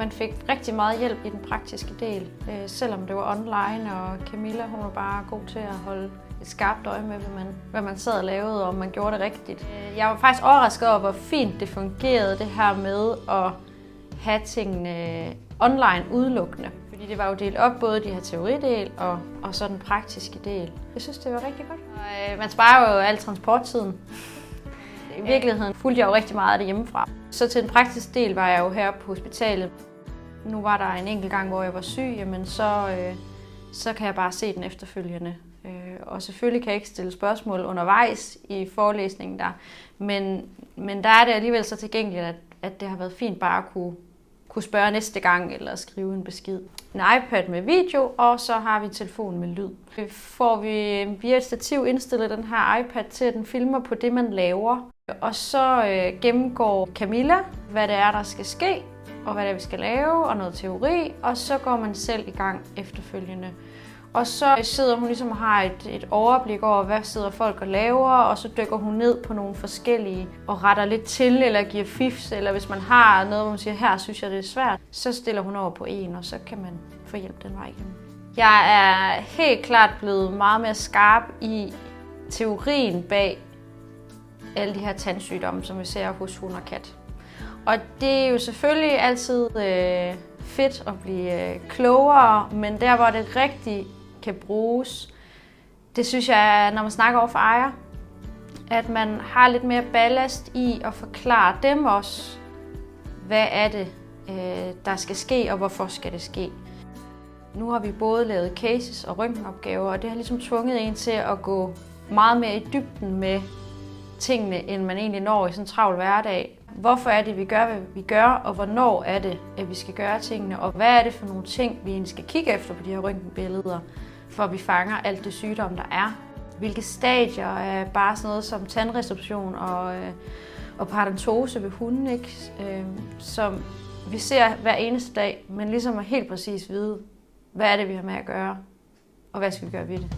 Man fik rigtig meget hjælp i den praktiske del, selvom det var online, og Camilla hun var bare god til at holde et skarpt øje med, hvad man sad og lavede, og om man gjorde det rigtigt. Jeg var faktisk overrasket over, hvor fint det fungerede, det her med at have tingene online udelukkende. Fordi det var jo delt op, både de her teoridel og så den praktiske del. Jeg synes, det var rigtig godt. Og, man sparer jo al transporttiden. I virkeligheden fulgte jeg jo rigtig meget af det hjemmefra. Så til den praktiske del var jeg jo her på hospitalet. Nu var der en enkelt gang, hvor jeg var syg, men så kan jeg bare se den efterfølgende. Og selvfølgelig kan jeg ikke stille spørgsmål undervejs i forelæsningen der. Men der er det alligevel så tilgængeligt, at det har været fint bare at kunne spørge næste gang eller skrive en besked. En iPad med video, og så har vi telefon med lyd. Får vi via et stativ indstillet den her iPad til, at den filmer på det, man laver. Og så gennemgår Camilla, hvad det er, der skal ske, og hvad det er, vi skal lave, og noget teori. Og så går man selv i gang efterfølgende. Og så sidder hun ligesom og har et overblik over, hvad sidder folk og laver, og så dykker hun ned på nogle forskellige og retter lidt til, eller giver fifs, eller hvis man har noget, hvor man siger, her synes jeg, det er svært, så stiller hun over på en, og så kan man få hjælp den vej igennem. Jeg er helt klart blevet meget mere skarp i teorien bag alle de her tandsygdomme, som vi ser hos hund og kat. Og det er jo selvfølgelig altid fedt at blive klogere, men der hvor det rigtig kan bruges, det synes jeg, når man snakker over for ejer, at man har lidt mere ballast i at forklare dem også, hvad er det, der skal ske, og hvorfor skal det ske. Nu har vi både lavet cases og røntgenopgaver, og det har ligesom tvunget en til at gå meget mere i dybden med tingene, end man egentlig når i sådan en travl hverdag. Hvorfor er det, vi gør, hvad vi gør, og hvornår er det, at vi skal gøre tingene, og hvad er det for nogle ting, vi egentlig skal kigge efter på de her røntgenbilleder, for at vi fanger alt det sygdom, der er. Hvilke stadier er bare sådan noget som tandresorption og parodontose ved hunden, ikke? Som vi ser hver eneste dag, men ligesom at helt præcis vide, hvad er det, vi har med at gøre, og hvad skal vi gøre ved det.